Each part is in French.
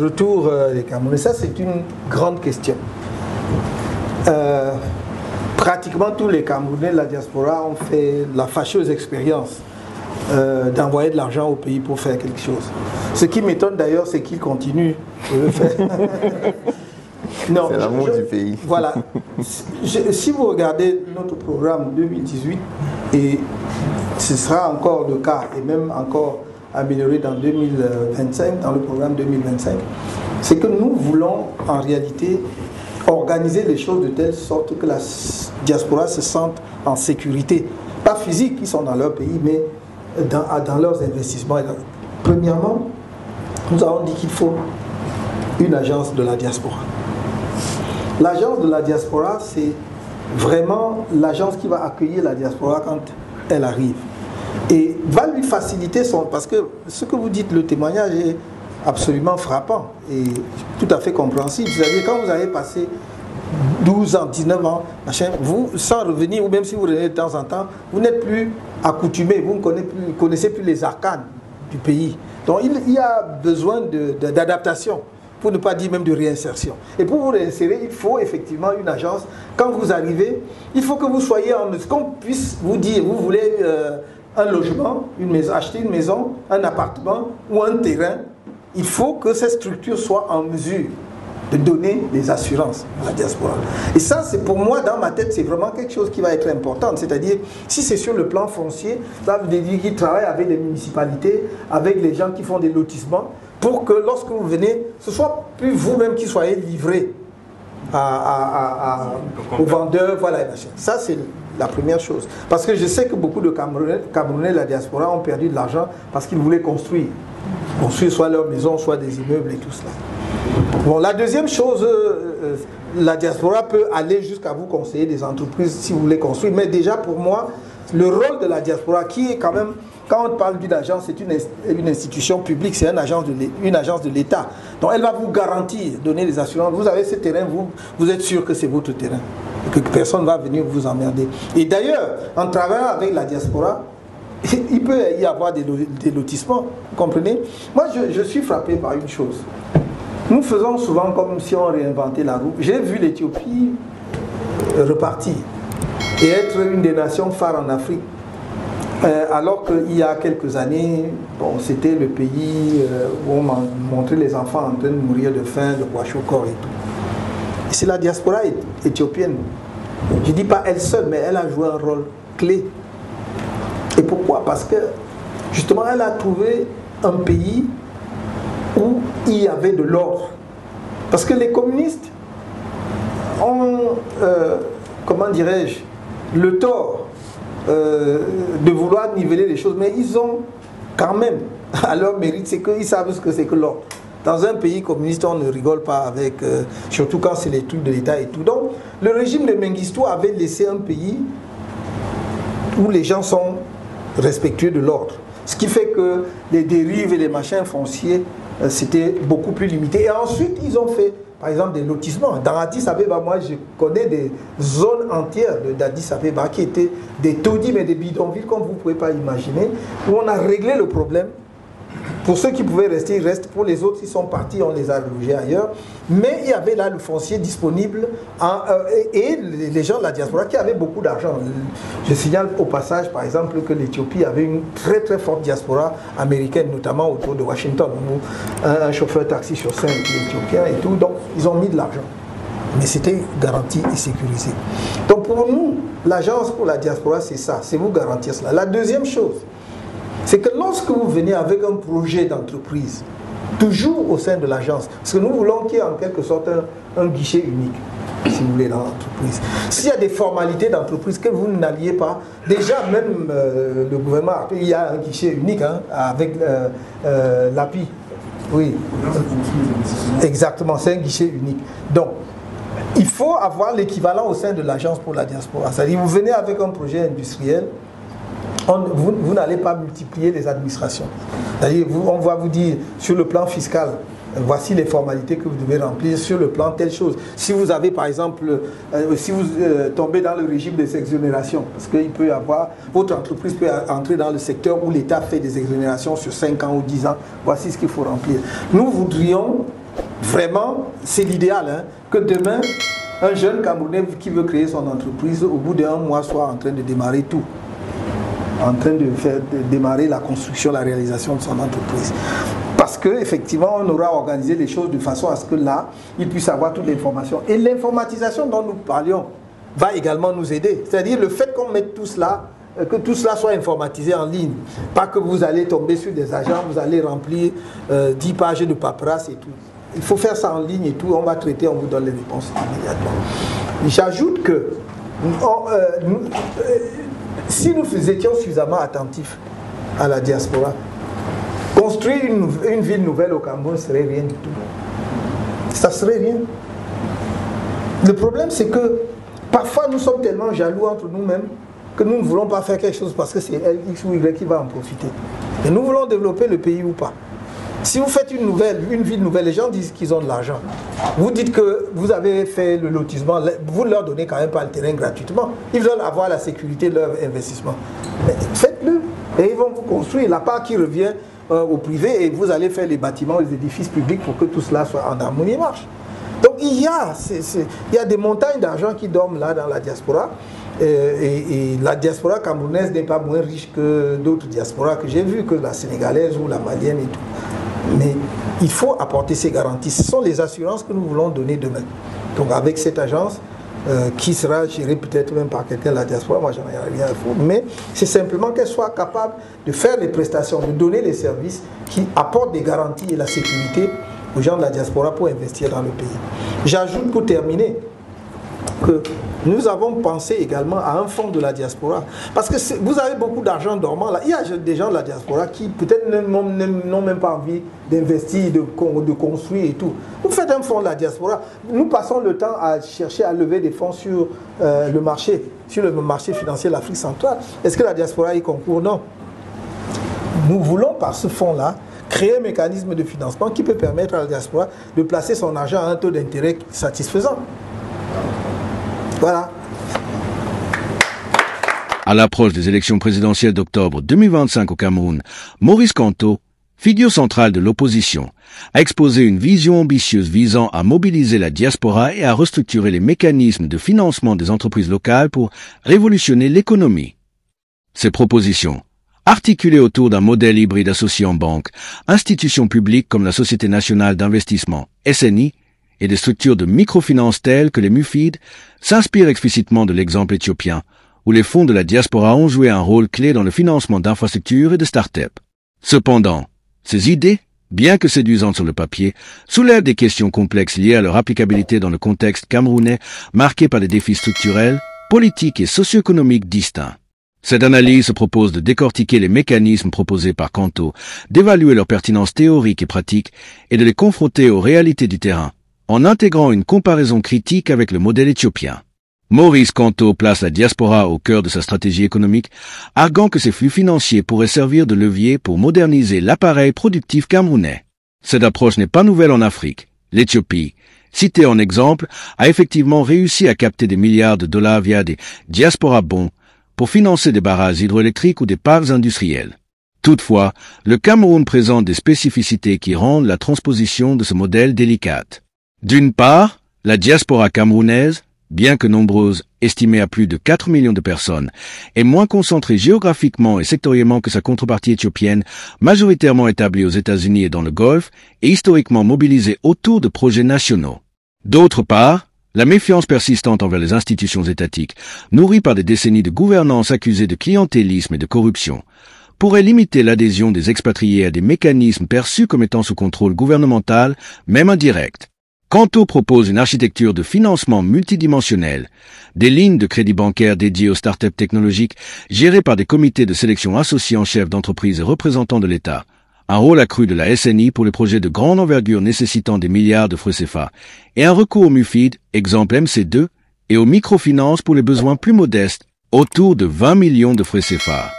retour des Camerounais, ça c'est une grande question. Pratiquement tous les Camerounais de la diaspora ont fait la fâcheuse expérience d'envoyer de l'argent au pays pour faire quelque chose. Ce qui m'étonne d'ailleurs, c'est qu'ils continuent de le faire. C'est l'amour du pays. Voilà. Si vous regardez notre programme 2018, et ce sera encore le cas, et même encore amélioré dans 2025, dans le programme 2025, c'est que nous voulons en réalité organiser les choses de telle sorte que la diaspora se sente en sécurité. Pas physique, ils sont dans leur pays, mais dans leurs investissements. Premièrement, nous avons dit qu'il faut une agence de la diaspora. L'agence de la diaspora, c'est vraiment l'agence qui va accueillir la diaspora quand elle arrive. Et va lui faciliter son... Parce que ce que vous dites, le témoignage est absolument frappant et tout à fait compréhensible. C'est-à-dire quand vous avez passé 12 ans, 19 ans, machin, vous, sans revenir, ou même si vous revenez de temps en temps, vous n'êtes plus accoutumé, vous ne connaissez plus les arcanes du pays. Donc il y a besoin d'adaptation, pour ne pas dire même de réinsertion. Et pour vous réinsérer, il faut effectivement une agence. Quand vous arrivez, il faut que vous soyez en... qu'on puisse vous dire, vous voulez un logement, une maison, acheter une maison, un appartement ou un terrain. Il faut que cette structure soit en mesure de donner des assurances à la diaspora. Et ça, c'est pour moi, dans ma tête, c'est vraiment quelque chose qui va être important. C'est-à-dire, si c'est sur le plan foncier, ça veut dire qu'ils travaillent avec les municipalités, avec les gens qui font des lotissements, pour que lorsque vous venez, ce soit plus vous-même qui soyez livré aux vendeurs. Voilà. Ça, c'est la première chose. Parce que je sais que beaucoup de Camerounais de la diaspora ont perdu de l'argent parce qu'ils voulaient construire soit leur maison, soit des immeubles et tout cela. Bon, la deuxième chose, la diaspora peut aller jusqu'à vous conseiller des entreprises si vous voulez construire. Mais déjà, pour moi, le rôle de la diaspora, qui est quand même, quand on parle d'une agence, c'est une institution publique, c'est une agence de l'État. Donc, elle va vous garantir, donner des assurances. Vous avez ce terrain, vous êtes sûr que c'est votre terrain, que personne ne va venir vous emmerder. Et d'ailleurs, en travaillant avec la diaspora, il peut y avoir des lotissements, vous comprenez? Moi, je suis frappé par une chose. Nous faisons souvent comme si on réinventait la roue. J'ai vu l'Éthiopie repartir et être une des nations phares en Afrique. Alors qu'il y a quelques années, bon, c'était le pays où on montrait les enfants en train de mourir de faim, de kwashiorkor et tout. Et c'est la diaspora éthiopienne. Je ne dis pas elle seule, mais elle a joué un rôle clé. Et pourquoi? Parce que justement, elle a trouvé un pays où il y avait de l'ordre. Parce que les communistes ont, comment dirais-je, le tort de vouloir niveler les choses, mais ils ont quand même, à leur mérite, c'est qu'ils savent ce que c'est que l'ordre. Dans un pays communiste, on ne rigole pas avec, surtout quand c'est les trucs de l'État et tout. Donc, le régime de Mengistu avait laissé un pays où les gens sont respectueux de l'ordre. Ce qui fait que les dérives et les machins fonciers, c'était beaucoup plus limité. Et ensuite, ils ont fait, par exemple, des lotissements. Dans Addis Abeba, moi, je connais des zones entières d'Addis Abeba qui étaient des taudis, mais des bidonvilles, comme vous ne pouvez pas imaginer, où on a réglé le problème. Pour ceux qui pouvaient rester, ils restent. Pour les autres, ils sont partis, on les a logés ailleurs. Mais il y avait là le foncier disponible et les gens de la diaspora qui avaient beaucoup d'argent. Je signale au passage, par exemple, que l'Éthiopie avait une très très forte diaspora américaine, notamment autour de Washington, où un chauffeur taxi sur 5 était éthiopien et tout. Donc, ils ont mis de l'argent. Mais c'était garanti et sécurisé. Donc, pour nous, l'agence pour la diaspora, c'est ça. C'est vous garantir cela. La deuxième chose, c'est que lorsque vous venez avec un projet d'entreprise, toujours au sein de l'agence, parce que nous voulons qu'il y ait en quelque sorte un guichet unique, si vous voulez, dans l'entreprise. S'il y a des formalités d'entreprise que vous n'alliez pas, déjà même le gouvernement, il y a un guichet unique hein, avec l'API. Oui, exactement, c'est un guichet unique. Donc, il faut avoir l'équivalent au sein de l'agence pour la diaspora. C'est-à-dire, vous venez avec un projet industriel, vous n'allez pas multiplier les administrations. C'est-à-dire, on va vous dire, sur le plan fiscal, voici les formalités que vous devez remplir, sur le plan telle chose. Si vous avez, par exemple, si vous tombez dans le régime des exonérations, parce qu'il peut y avoir, votre entreprise peut entrer dans le secteur où l'État fait des exonérations sur 5 ans ou 10 ans, voici ce qu'il faut remplir. Nous voudrions vraiment, c'est l'idéal, hein, que demain, un jeune Camerounais qui veut créer son entreprise, au bout d'1 mois, soit en train de démarrer tout. En train de démarrer la construction, la réalisation de son entreprise. Parce qu'effectivement, on aura organisé les choses de façon à ce que là, il puisse avoir toute l'information. Et l'informatisation dont nous parlions va également nous aider. C'est-à-dire le fait qu'on mette tout cela, que tout cela soit informatisé en ligne. Pas que vous allez tomber sur des agents, vous allez remplir 10 pages de paperasse et tout. Il faut faire ça en ligne et tout, on va traiter, on vous donne les réponses immédiatement. J'ajoute que si nous étions suffisamment attentifs à la diaspora, construire une ville nouvelle au Cameroun ne serait rien du tout. Ça serait rien. Le problème, c'est que parfois nous sommes tellement jaloux entre nous-mêmes que nous ne voulons pas faire quelque chose parce que c'est X ou Y qui va en profiter. Et nous voulons développer le pays ou pas. Si vous faites une ville nouvelle, les gens disent qu'ils ont de l'argent. Vous dites que vous avez fait le lotissement, vous ne leur donnez quand même pas le terrain gratuitement. Ils veulent avoir la sécurité de leur investissement. Mais faites-le. Et ils vont vous construire la part qui revient au privé et vous allez faire les bâtiments, les édifices publics pour que tout cela soit en harmonie et marche. Donc il y a des montagnes d'argent qui dorment là dans la diaspora. Et la diaspora camerounaise n'est pas moins riche que d'autres diasporas que j'ai vues, que la sénégalaise ou la malienne et tout. Mais il faut apporter ces garanties. Ce sont les assurances que nous voulons donner demain. Donc avec cette agence, qui sera gérée peut-être même par quelqu'un de la diaspora, moi j'en ai rien à foutre, mais c'est simplement qu'elle soit capable de faire les prestations, de donner les services qui apportent des garanties et la sécurité aux gens de la diaspora pour investir dans le pays. J'ajoute pour terminer que nous avons pensé également à un fonds de la diaspora. Parce que vous avez beaucoup d'argent dormant là. Il y a des gens de la diaspora qui peut-être n'ont même pas envie d'investir, de construire et tout. Vous faites un fonds de la diaspora. Nous passons le temps à chercher à lever des fonds sur le marché financier de l'Afrique centrale. Est-ce que la diaspora y concourt? Non. Nous voulons par ce fonds-là créer un mécanisme de financement qui peut permettre à la diaspora de placer son argent à un taux d'intérêt satisfaisant. Voilà. À l'approche des élections présidentielles d'octobre 2025 au Cameroun, Maurice Kamto, figure centrale de l'opposition, a exposé une vision ambitieuse visant à mobiliser la diaspora et à restructurer les mécanismes de financement des entreprises locales pour révolutionner l'économie. Ces propositions, articulées autour d'un modèle hybride associé en banque, institutions publiques comme la Société nationale d'investissement, SNI, et des structures de microfinance telles que les MUFID, s'inspirent explicitement de l'exemple éthiopien, où les fonds de la diaspora ont joué un rôle clé dans le financement d'infrastructures et de start-up. Cependant, ces idées, bien que séduisantes sur le papier, soulèvent des questions complexes liées à leur applicabilité dans le contexte camerounais marqué par des défis structurels, politiques et socio-économiques distincts. Cette analyse se propose de décortiquer les mécanismes proposés par Kamto, d'évaluer leur pertinence théorique et pratique et de les confronter aux réalités du terrain, en intégrant une comparaison critique avec le modèle éthiopien. Maurice Kamto place la diaspora au cœur de sa stratégie économique, arguant que ces flux financiers pourraient servir de levier pour moderniser l'appareil productif camerounais. Cette approche n'est pas nouvelle en Afrique. L'Éthiopie, citée en exemple, a effectivement réussi à capter des milliards de dollars via des diaspora bonds pour financer des barrages hydroélectriques ou des parcs industriels. Toutefois, le Cameroun présente des spécificités qui rendent la transposition de ce modèle délicate. D'une part, la diaspora camerounaise, bien que nombreuse, estimée à plus de 4 millions de personnes, est moins concentrée géographiquement et sectoriellement que sa contrepartie éthiopienne, majoritairement établie aux États-Unis et dans le Golfe, et historiquement mobilisée autour de projets nationaux. D'autre part, la méfiance persistante envers les institutions étatiques, nourrie par des décennies de gouvernance accusée de clientélisme et de corruption, pourrait limiter l'adhésion des expatriés à des mécanismes perçus comme étant sous contrôle gouvernemental, même indirect. Kamto propose une architecture de financement multidimensionnelle, des lignes de crédit bancaire dédiées aux startups technologiques gérées par des comités de sélection associés en chefs d'entreprise et représentants de l'État, un rôle accru de la SNI pour les projets de grande envergure nécessitant des milliards de francs CFA, et un recours au MUFID, exemple MC2, et aux microfinances pour les besoins plus modestes, autour de 20 millions de francs CFA.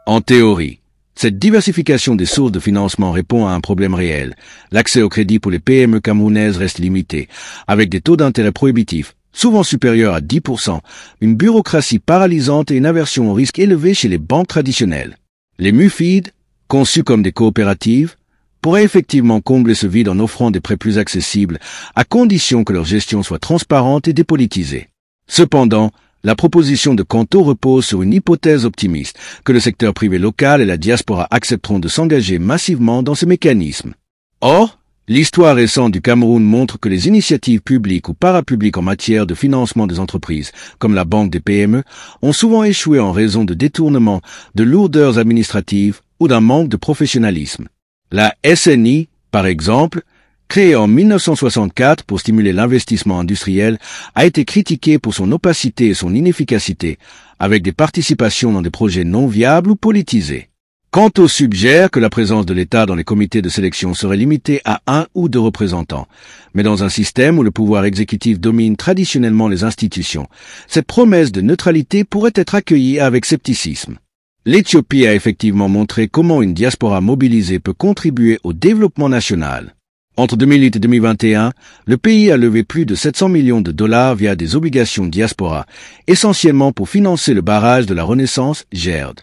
En théorie, cette diversification des sources de financement répond à un problème réel. L'accès au crédit pour les PME camerounaises reste limité, avec des taux d'intérêt prohibitifs, souvent supérieurs à 10%, une bureaucratie paralysante et une aversion au risque élevée chez les banques traditionnelles. Les MUFID, conçus comme des coopératives, pourraient effectivement combler ce vide en offrant des prêts plus accessibles, à condition que leur gestion soit transparente et dépolitisée. Cependant, la proposition de Kanto repose sur une hypothèse optimiste, que le secteur privé local et la diaspora accepteront de s'engager massivement dans ces mécanismes. Or, l'histoire récente du Cameroun montre que les initiatives publiques ou parapubliques en matière de financement des entreprises, comme la Banque des PME, ont souvent échoué en raison de détournements, de lourdeurs administratives ou d'un manque de professionnalisme. La SNI, par exemple, créée en 1964 pour stimuler l'investissement industriel, a été critiquée pour son opacité et son inefficacité, avec des participations dans des projets non viables ou politisés. Kanto suggère que la présence de l'État dans les comités de sélection serait limitée à 1 ou 2 représentants. Mais dans un système où le pouvoir exécutif domine traditionnellement les institutions, cette promesse de neutralité pourrait être accueillie avec scepticisme. L'Éthiopie a effectivement montré comment une diaspora mobilisée peut contribuer au développement national. Entre 2008 et 2021, le pays a levé plus de 700 millions de dollars via des obligations diaspora, essentiellement pour financer le barrage de la Renaissance GERD.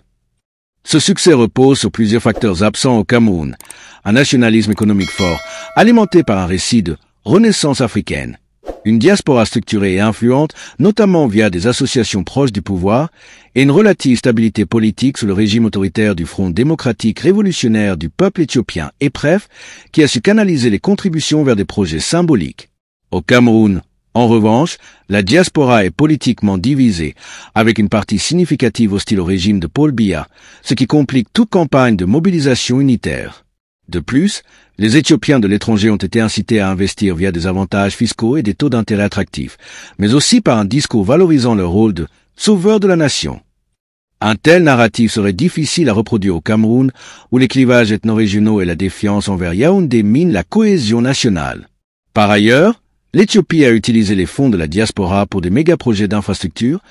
Ce succès repose sur plusieurs facteurs absents au Cameroun. Un nationalisme économique fort, alimenté par un récit de renaissance africaine. Une diaspora structurée et influente, notamment via des associations proches du pouvoir, et une relative stabilité politique sous le régime autoritaire du Front démocratique révolutionnaire du peuple éthiopien, EPREF, qui a su canaliser les contributions vers des projets symboliques. Au Cameroun, en revanche, la diaspora est politiquement divisée, avec une partie significative hostile au régime de Paul Biya, ce qui complique toute campagne de mobilisation unitaire. De plus, les Éthiopiens de l'étranger ont été incités à investir via des avantages fiscaux et des taux d'intérêt attractifs, mais aussi par un discours valorisant leur rôle de sauveur de la nation. Un tel narratif serait difficile à reproduire au Cameroun, où les clivages ethno-régionaux et la défiance envers Yaoundé minent la cohésion nationale. Par ailleurs, l'Éthiopie a utilisé les fonds de la diaspora pour des méga-projets d'infrastructures,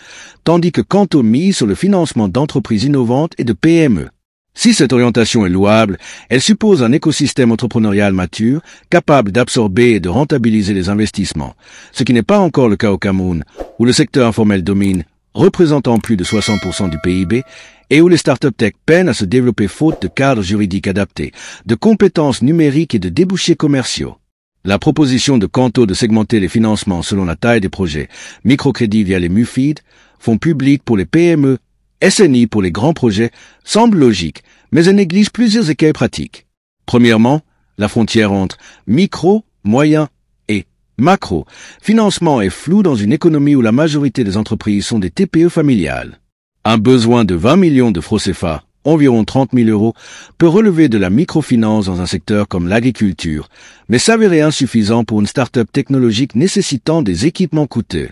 tandis que Kanto mise sur le financement d'entreprises innovantes et de PME. Si cette orientation est louable, elle suppose un écosystème entrepreneurial mature, capable d'absorber et de rentabiliser les investissements, ce qui n'est pas encore le cas au Cameroun, où le secteur informel domine, représentant plus de 60% du PIB, et où les startups tech peinent à se développer faute de cadres juridiques adaptés, de compétences numériques et de débouchés commerciaux. La proposition de Kanto de segmenter les financements selon la taille des projets, microcrédits via les MUFID, fonds publics pour les PME, SNI pour les grands projets, semble logique, mais elle néglige plusieurs écueils pratiques. Premièrement, la frontière entre micro, moyen et macro financement est floue dans une économie où la majorité des entreprises sont des TPE familiales. Un besoin de 20 millions de francs CFA, environ 30 000 euros, peut relever de la microfinance dans un secteur comme l'agriculture, mais s'avérer insuffisant pour une start-up technologique nécessitant des équipements coûteux.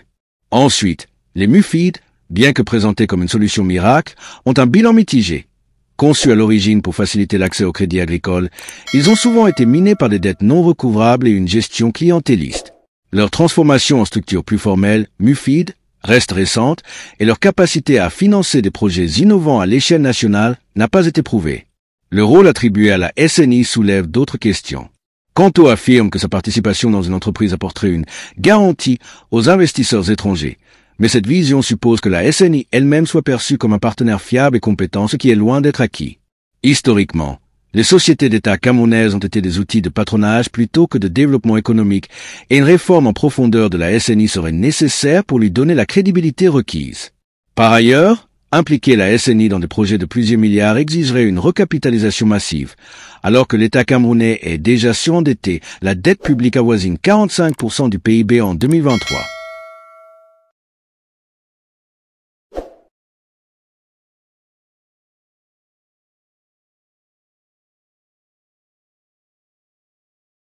Ensuite, les MUFID, bien que présentés comme une solution miracle, ont un bilan mitigé. Conçus à l'origine pour faciliter l'accès au crédit agricole, ils ont souvent été minés par des dettes non recouvrables et une gestion clientéliste. Leur transformation en structure plus formelle, MUFID, reste récente et leur capacité à financer des projets innovants à l'échelle nationale n'a pas été prouvée. Le rôle attribué à la SNI soulève d'autres questions. Kanto affirme que sa participation dans une entreprise apporterait une garantie aux investisseurs étrangers, mais cette vision suppose que la SNI elle-même soit perçue comme un partenaire fiable et compétent, ce qui est loin d'être acquis. Historiquement, les sociétés d'État camerounaises ont été des outils de patronage plutôt que de développement économique, et une réforme en profondeur de la SNI serait nécessaire pour lui donner la crédibilité requise. Par ailleurs, impliquer la SNI dans des projets de plusieurs milliards exigerait une recapitalisation massive. Alors que l'État camerounais est déjà surendetté, la dette publique avoisine 45% du PIB en 2023.